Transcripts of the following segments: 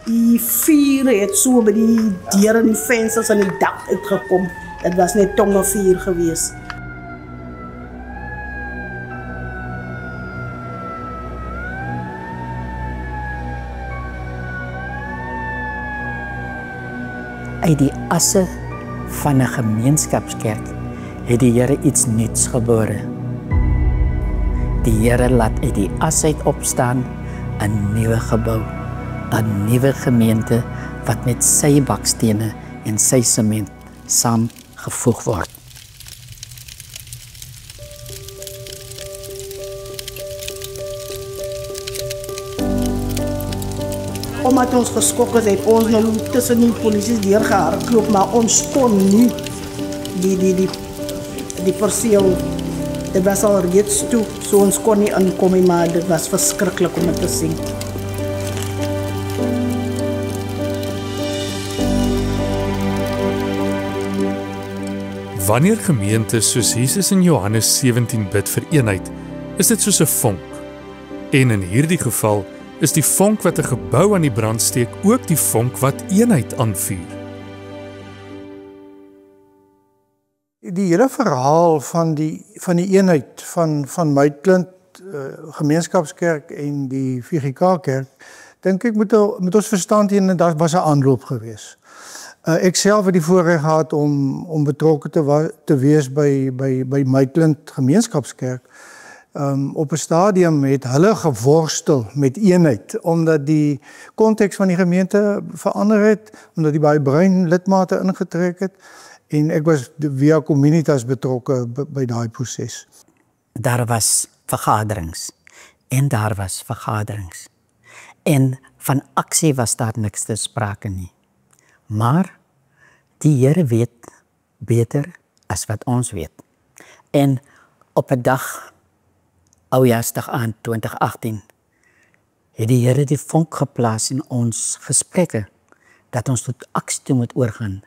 Die vuur het so by die deur en die vensters en die dak uitgekom. Dit was net tongevuur geweest. Uit die asse van 'n gemeenskapskerk het die Here iets nuuts gebore. Die Here laat uit die as uit opstaan 'n nuwe gebou, 'n nuwe gemeente wat met sy bakstene en sy sement saamgevoeg word. Omdat ons geskok is, het ons nou tussen die polisie deurgehardloop, maar ons kon nie die perseel. Dit was al reeds toe, so ons kon nie inkom nie, maar dit was verskriklik om dit te sien. Wanneer gemeentes soos Jesus in Johannes 17 bid vir eenheid, is dit soos 'n vonk. En in hierdie geval is die vonk wat 'n gebou aan die brand steek ook die vonk wat eenheid aanvuur. Die hele verhaal van die eenheid van Maitland Gemeenskapskerk en die VGK Kerk, dink ek moet ons verstaan en daar was 'n aanloop geweest. Ek self het die voorreg gehad om betrokke te wees by Maitland Gemeenskapskerk. Op 'n stadium het hulle geworstel met eenheid, omdat die konteks van die gemeente verander het, omdat die baie bruin lidmate ingetrek het, en ek was via Communitas betrokke by daai proses. Daar was vergaderings, en daar was vergaderings. En van aksie was daar niks te sprake nie. Maar die Here weet beter as wat ons weet. En op 'n dag, Oudjaarsdag aan 2018, het die Here die vonk geplaas in ons gesprekke, dat ons tot aksie toe moet oorgaan.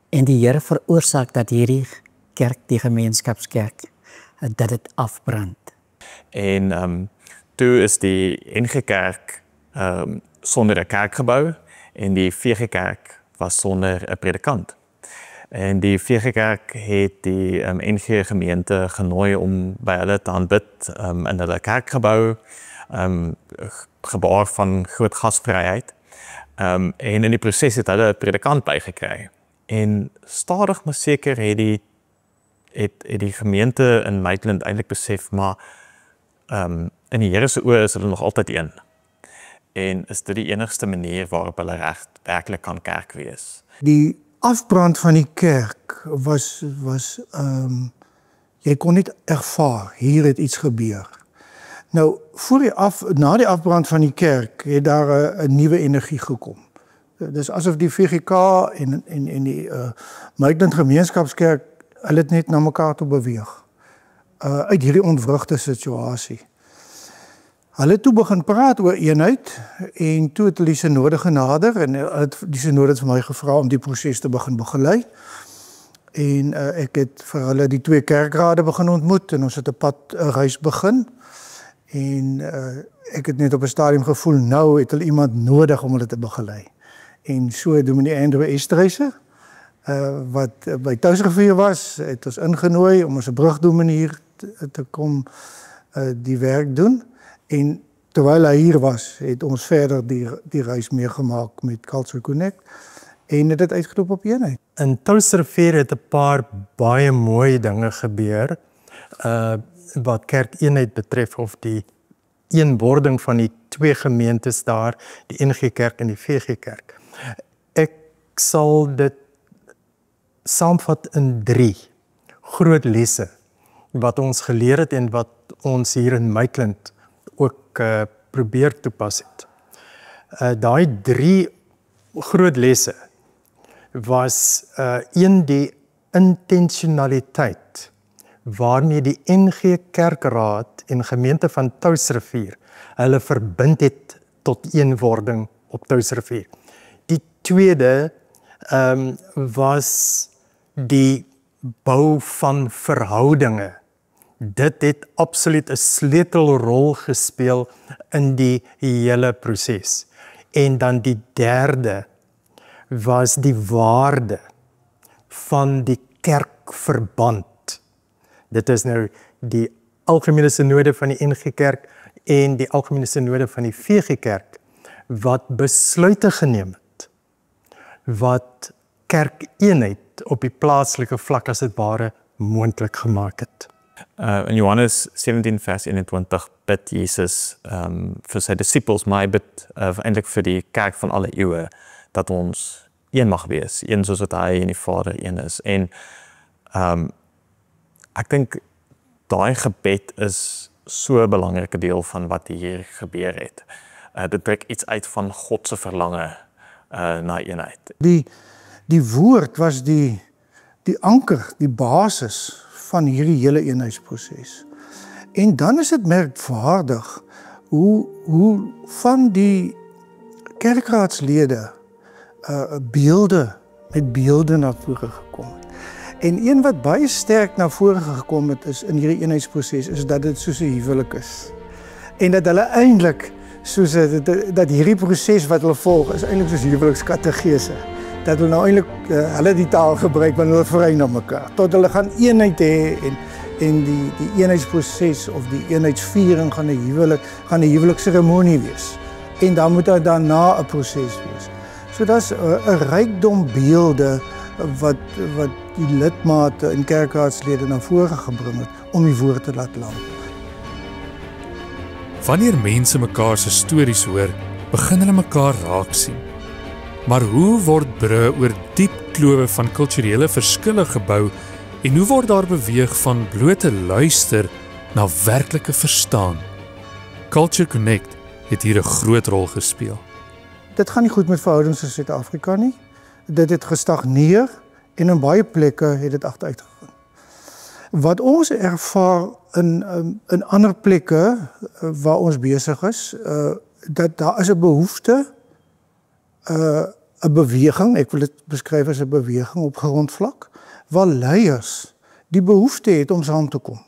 En die Here veroorsaak dat hierdie kerk, die gemeenskapskerk, dat dit afbrand. En toe is die NG Kerk sonder 'n kerkgebou en die VG Kerk was sonder 'n predikant. En die VG Kerk het die NG gemeente genooi om by hulle te aanbid in hulle kerkgebou, gebaar van groot gasvryheid. En in die proses het hulle 'n predikant bygekry. En stadig maar seker het die gemeente in Maitland eintlik besef, maar in die Here se oë is hulle nog altyd een. En is dit die enigste manier waarop hulle werklik kan kerk wees. Die afbrand van die kerk was jy kon niet ervaar, hier het iets gebeur. Nou, na die afbrand van die kerk het daar 'n nuwe energie gekom. Dus asof die VGK en die Maitland Gemeenskapskerk, hulle het net na mekaar toe beweeg. Uit hierdie ontwrigte situasie. Hulle toe begin praat oor eenheid en toe het die synode genader en die synode het vir my gevra om die proses te begin begelei. En ek het vir hulle die 2 kerkrade begin ontmoet en ons het 'n reis begin. En ek het net op 'n stadium gevoel, nou het hulle iemand nodig om hulle te begelei. En so Dominee Andrew Esterhuizen, wat by Thuisrivier was, het ons ingenooi om ons 'n brugdominee hier te kom die werk doen. En terwyl hy hier was, het ons verder die reis meegemaak met Culture Connect en het dit uitgeloop op eenheid. In Thuisrivier het 'n paar baie mooi dinge gebeur wat kerkeenheid betref of die eenwording van die 2 gemeentes daar, die NG Kerk en die VG Kerk. Ek sal dit saamvat in 3 groot lesse wat ons geleer het en wat ons hier in Maitland ook probeer toepas het. Daai 3 groot lesse was die intentionaliteit waarmee die NG Kerkraad en gemeente van Thuisrivier hulle verbind het tot eenwording op Thuisrivier. Die tweede was die bou van verhoudinge. Dit het absoluut 'n sleutelrol gespeel in die hele proses. En dan die derde was die waarde van die kerkverband. Dit is nou die algemene synode van die NG Kerk en die algemene synode van die VG Kerk wat besluite geneem het, wat kerkeenheid op die plaaslike vlak as dit ware moontlik gemaak het. In Johannes 17 vers 21 bid Jesus vir sy disippels, maar hy bid eintlik vir die kerk van alle eeue, dat ons een mag wees, een soos wat hy en die Vader een is. En ek dink daai gebed is so 'n belangrike deel van wat hier gebeur het. Dit trek iets uit van God se verlange na eenheid. Die woord was die anker, die basis van hierdie hele eenheidsproses. En dan is dit merkwaardig hoe van die kerkraadslede met beelde na vore gekom het. En een wat baie sterk na vore gekom het is in hierdie eenheidsproses is dat dit soos 'n huwelik is. En dat hulle eintlik dat hierdie proses wat hulle volg is eintlik soos huwelikskategese. Dat hulle nou eintlik hulle die taal gebruik wanneer hulle vrei na mekaar. Tot hulle gaan eenheid hê en die eenheidsproses of die eenheidsviering gaan 'n huwelikseremonie wees. En dan moet daar daarna 'n proses wees. So daar's 'n rykdom beelde wat die lidmate en kerkraadslede na vore gebring het om die woord te laat land. Wanneer mense mekaar se stories hoor, begin hulle mekaar raak sien. Maar hoe word brûe oor diep klowe van kulturele verskille gebou en hoe word daar beweeg van blote luister na werklike verstaan? Culture Connect het hier 'n groot rol gespeel. Dit gaan nie goed met verhoudings in Suid-Afrika nie. Dit het gestagneer en in baie plekke het dit agteruit gegaan. Wat ons ervaar in ander plekke waar ons besig is, dat daar is 'n behoefte, 'n beweging, ek wil dit beskryf as 'n beweging op grondvlak, waar leiers die behoefte het om saam te kom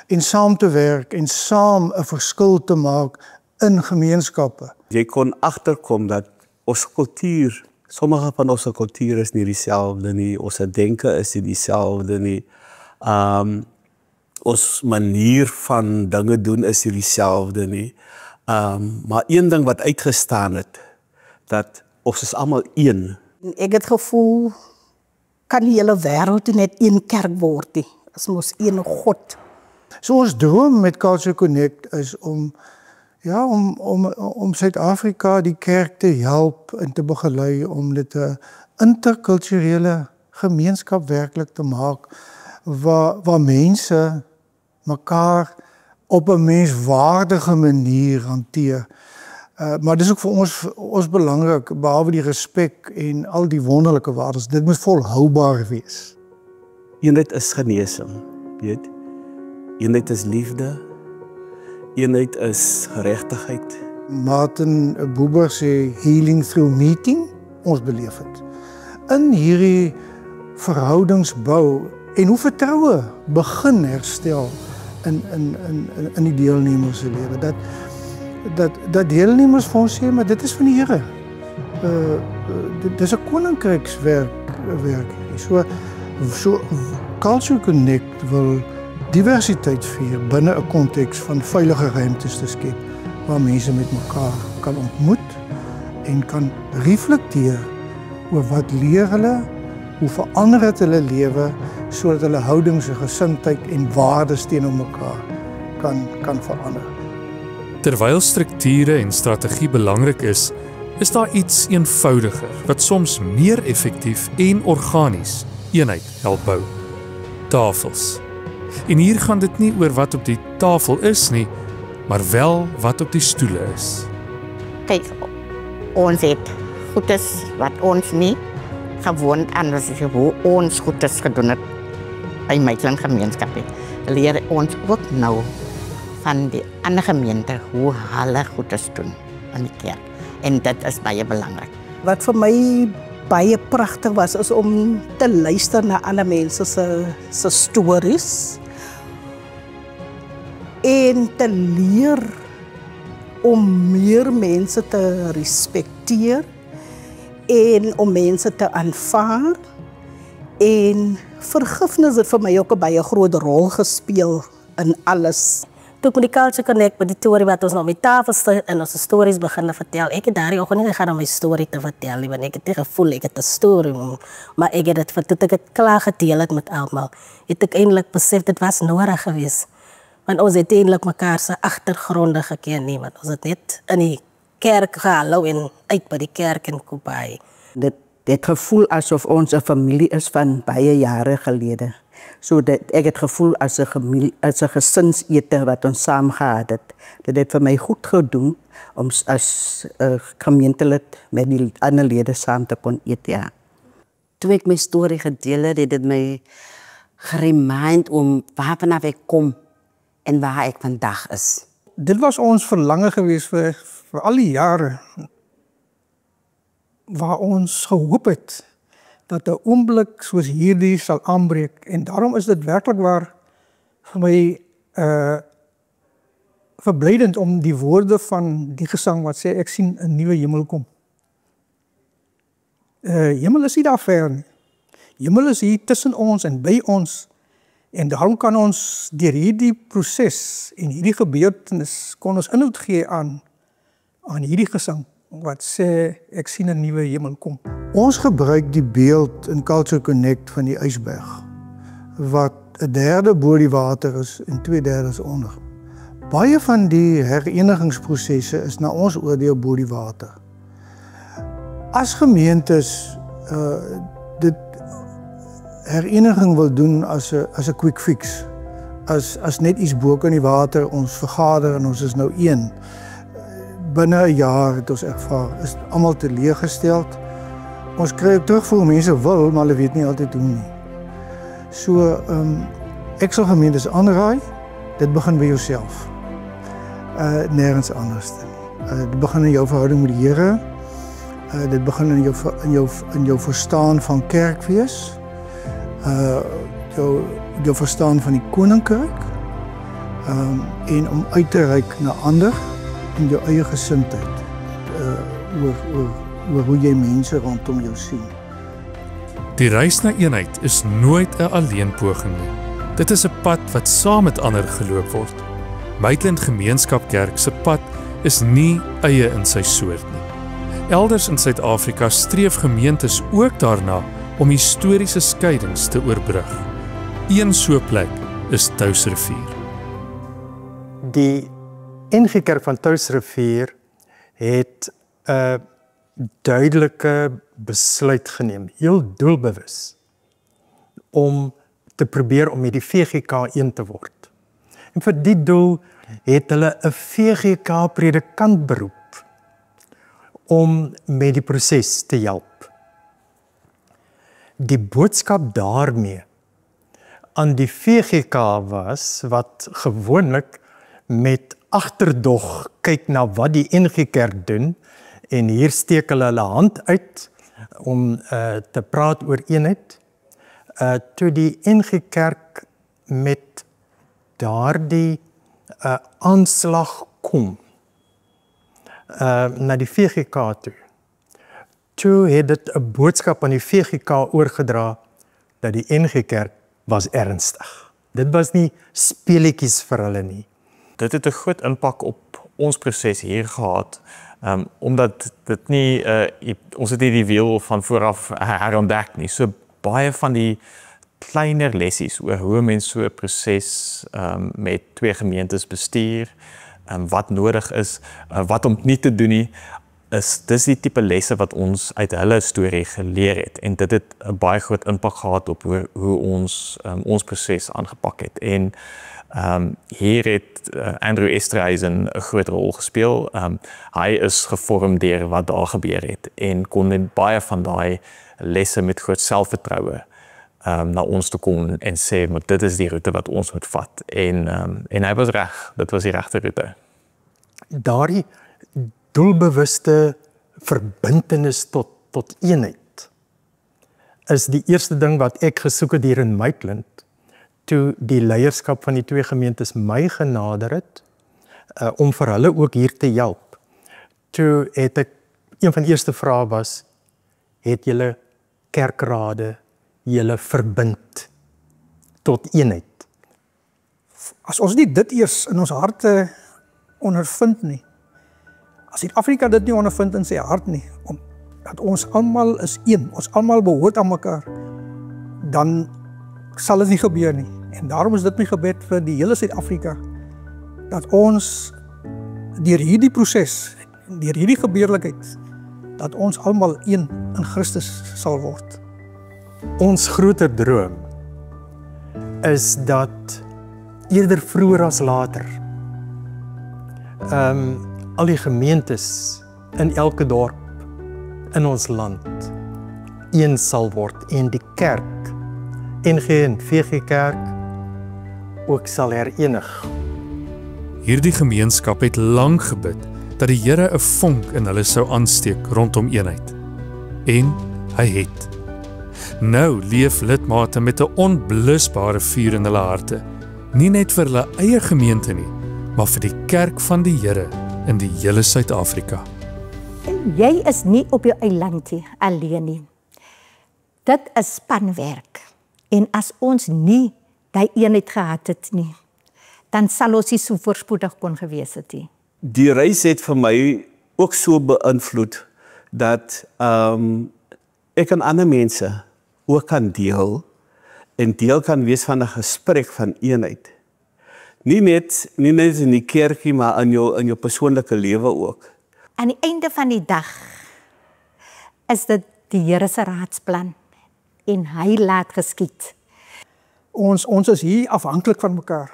en saam te werk en saam 'n verskil te maak in gemeenskappe. Jy kon agterkom dat ons kultuur, sommige van ons kultuur is nie dieselfde nie, ons denke is nie dieselfde nie. Ons manier van dinge doen is nie dieselfde nie. Maar een ding wat uitgestaan het, dat ons is almal een. Ek het gevoel, kan die hele wêreld net een kerk word nie. As mos een God. So ons droom met Culture Connect is om Suid-Afrika die kerk te help en te begelei om dit 'n interkulturele gemeenskap werklik te maak waar mense mekaar op 'n menswaardige manier hanteer. Maar dis ook vir ons belangrik, behalwe die respek en al die wonderlike waardes, dit moet volhoubaar wees. Eenheid is genesing, weet. Eenheid is liefde. Eenheid is geregtigheid. Martin Buber sê healing through meeting, ons beleef het. In hierdie verhoudingsbou en hoe vertroue begin herstel in die deelnemers se lewe. Dat deelnemers vir ons sê, maar dit is van die Here. Dit is 'n koninkrykswerk. So Culture Connect wil diversiteit vier binne 'n konteks van veilige ruimtes te skep waar mense met mekaar kan ontmoet en kan reflekteer oor wat leer hulle, hoe verander dit hulle lewe sodat hulle houdings en gesindheid en waardes teenoor mekaar kan verander. Terwyl strukture en strategie belangrik is daar iets eenvoudiger wat soms meer effektief en organies eenheid help bou. Tafels. En hier gaan dit nie oor wat op die tafel is nie, maar wel wat op die stoele is. Kyk, ons het goedes wat ons nie gewoon anders is hoe ons goedes gedoen het by Maitland gemeenskap. Leer ons ook nou van die ander gemeente hoe hulle goedes doen in die kerk. En dit is baie belangrik. Wat vir my baie pragtig was, is om te luister na ander mense se stories en te leer om meer mense te respekteer en om mense te aanvaar. En vergifnis het vir my ook 'n baie groot rol gespeel in alles. Toe ek met die Culture Connect, met die storie wat ons nou op die tafel sit en ons stories begin vertel. Ek het daardie oggend nie gegaan om my storie te vertel nie, want ek het nie gevoel ek het 'n storie, maar ek het dit toe ek het klaar gedeel het met almal. Het ek eintlik besef dit was nodig geweest. Want ons het eintlik mekaar se agtergronde geken nie, want ons het net in die kerk gehou en uit by die kerk in Kopai. Dit gevoel asof ons 'n familie is van baie jare gelede. So dat ek het gevoel as 'n gesinsete wat ons saam gehad het. Dit het vir my goed gedoen om as gemeentelid met die ander lede saam te kon eet, ja. Toe ek my storie gedeel het, het dit my geremind om waar vanaf ek kom en waar ek vandag is. Dit was ons verlange geweest vir al die jare waar ons gehoop het dat 'n oomblik soos hierdie sal aanbreek. En daarom is dit werklik waar vir my verblydend om die woorde van die gesang wat sê ek sien 'n nuwe hemel kom. Hemel is nie daar ver nie. Hemel is hier tussen ons en by ons. En daarom kan ons deur hierdie proses en hierdie gebeurtenis kon ons inhoud gee aan hierdie gesang wat sê ek sien 'n nuwe hemel kom. Ons gebruik die beeld in Culture Connect van die ysberg wat 1/3 bo die water is en 2/3 onder. Baie van die herenigingsprosesse is na ons oordeel bo die water. As gemeentes dit hereniging wil doen as 'n quick fix, as net iets bo kan die water, ons vergader en ons is nou een. Binne 'n jaar het ons ervaar, is almal teleurgesteld. Ons kry ook terugvoer, mense wil, maar hulle weet nie altyd hoe nie. So, ek sal gemeentes aanraai, dit begin by jouself. Nergens anders nie. Dit begin in jou verhouding met die Here. Dit begin in jou verstaan van kerkwees. Jou verstaan van die koninkryk. En om uit te reik na ander in jou eie gesindheid. Oor hoe jy mense rondom jou sien. Die reis na eenheid is nooit 'n alleenpoging nie. Dit is 'n pad wat saam met ander geloop word. Maitland Gemeenskapkerk se pad is nie eie in sy soort nie. Elders in Suid-Afrika streef gemeentes ook daarna om historiese skeidings te oorbrug. Een so plek is Touwsrivier. Die NG Kerk van Touwsrivier het 'n duidelike besluit geneem, heel doelbewus, om te probeer om met die VGK een te word. En vir die doel het hulle 'n VGK predikant beroep om met die proses te help. Die boodskap daarmee aan die VGK was, wat gewoonlik met agterdog kyk na wat die NG Kerk doen, en hier steek hulle hand uit om te praat oor eenheid. Toe die NG Kerk met daardie aanslag kom na die VGK toe. Toe het dit 'n boodskap aan die VGK oorgedra dat die NG Kerk was ernstig. Dit was nie speletjies vir hulle nie. Dit het 'n groot impak op ons proses hier gehad, omdat dit nie, ons het nie die wiel van vooraf herontdek nie. So baie van die kleiner lessies oor hoe mens so 'n proses met twee gemeentes bestuur, wat nodig is, wat om nie te doen nie, dis die tipe lesse wat ons uit hulle storie geleer het. En dit het 'n baie groot impak gehad op hoe ons proses aangepak het. En hier het Andrew Esterhuizen 'n groot rol gespeel. Hy is gevorm deur wat daar gebeur het en kon net baie van daai lesse met groot selfvertroue na ons toe kom en sê, maar dit is die roete wat ons moet vat. En hy was reg, dit was die regte roete. Daardie doelbewuste verbintenis tot eenheid is die eerste ding wat ek gesoek het hier in Maitland, toe die leierskap van die twee gemeentes my genader het, om vir hulle ook hier te help. Toe het ek, een van die eerste vrae was, het julle kerkrade julle verbind tot eenheid? As ons nie dit eers in ons harte ondervind nie, as Suid-Afrika dit nie ondervind in sy hart nie, dat ons almal is een, ons almal behoort aan mekaar, dan sal dit nie gebeur nie. En daarom is dit my gebed vir die hele Suid-Afrika, dat ons deur hierdie proses, deur hierdie gebeurlikheid, dat ons almal een in Christus sal word. Ons groter droom is dat eerder vroeër as later al die gemeentes in elke dorp in ons land een sal word en die kerk, NG en VG Kerk, ook sal herenig. Hierdie gemeenskap het lank gebid dat die Here 'n vonk in hulle sou aansteek rondom eenheid. En hy het. Nou leef lidmate met 'n onblusbare vuur in hulle harte, nie net vir hulle eie gemeente nie, maar vir die kerk van die Here in die hele Suid-Afrika. Jy is nie op jou eilandjie alleen nie. Dit is spanwerk. En as ons nie die eenheid gehad het nie, dan sal ons nie so voorspoedig kon gewees het nie. Die reis het vir my ook so beïnvloed dat ek aan ander mense ook kan deel en deel kan wees van 'n gesprek van eenheid. Nie net in die kerkie, maar in jou persoonlike lewe ook. Aan die einde van die dag is dit die Here se raadsplan en hy laat geskied. Ons is hier afhanklik van mekaar.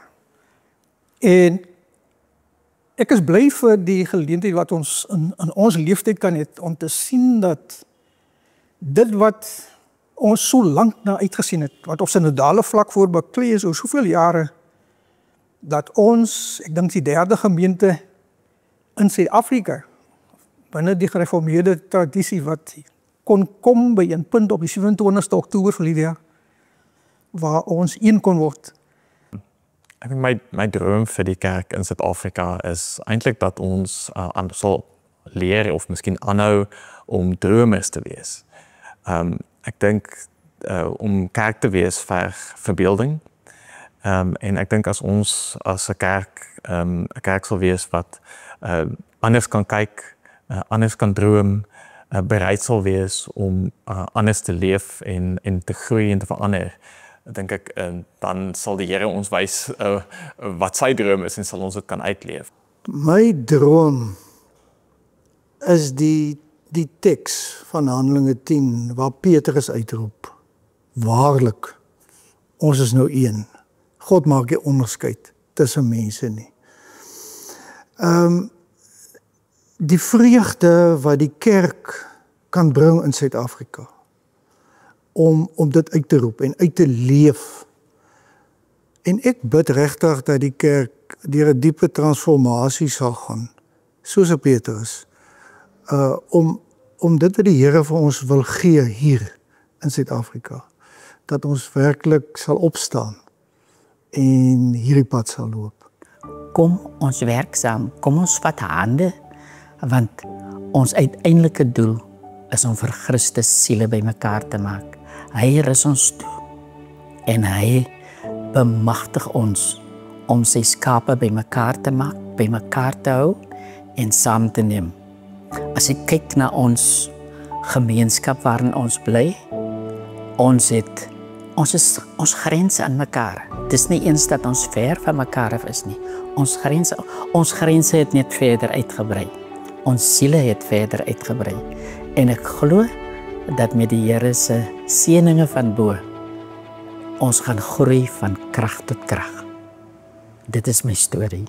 En ek is bly vir die geleentheid wat ons in ons leeftyd kan hê om te sien dat dit wat ons so lank na uitgesien het, wat op synodale vlak voor beklei is oor soveel jare, dat ons, ek dink die derde gemeente in Suid-Afrika, binne die gereformeerde tradisie wat kon kom by 'n punt op die 27ste Oktober verlede jaar, waar ons een kon word. Ek dink my droom vir die kerk in Suid-Afrika is eintlik dat ons sal leer of miskien aanhou om dromers te wees. Ek dink om kerk te wees vir verbeelding. En ek dink as ons as 'n kerk sal wees wat anders kan kyk, anders kan droom, bereid sal wees om anders te leef en te groei en te verander, dink ek, dan sal die Here ons wys wat sy droom is en sal ons dit kan uitleef. My droom is die teks van Handelinge 10 waar Petrus uitroep: Waarlik, ons is nou een. God maak nie onderskeid tussen mense nie. Die vreugde wat die kerk kan bring in Suid-Afrika, om dit uit te roep en uit te leef. En ek bid regtig dat die kerk deur 'n diepe transformasie sal gaan, soos Petrus, om dit wat die Here vir ons wil gee hier in Suid-Afrika, dat ons werklik sal opstaan en hierdie pad sal loop. Kom ons werk saam, kom ons vat hande, want ons uiteindelike doel is om vir Christus siele bymekaar te maak. Hy rus ons toe en hy bemagtig ons om sy skape bymekaar te maak, bymekaar te hou en saam te neem. As ek kyk na ons gemeenskap waarin ons bly, ons grense aan mekaar. Het is nie eens dat ons ver van mekaar af is nie. Ons grense het net verder uitgebrei. Ons siele het verder uitgebrei. En ek glo dat met die Here se seëninge van bo, ons gaan groei van krag tot krag. Dit is my storie.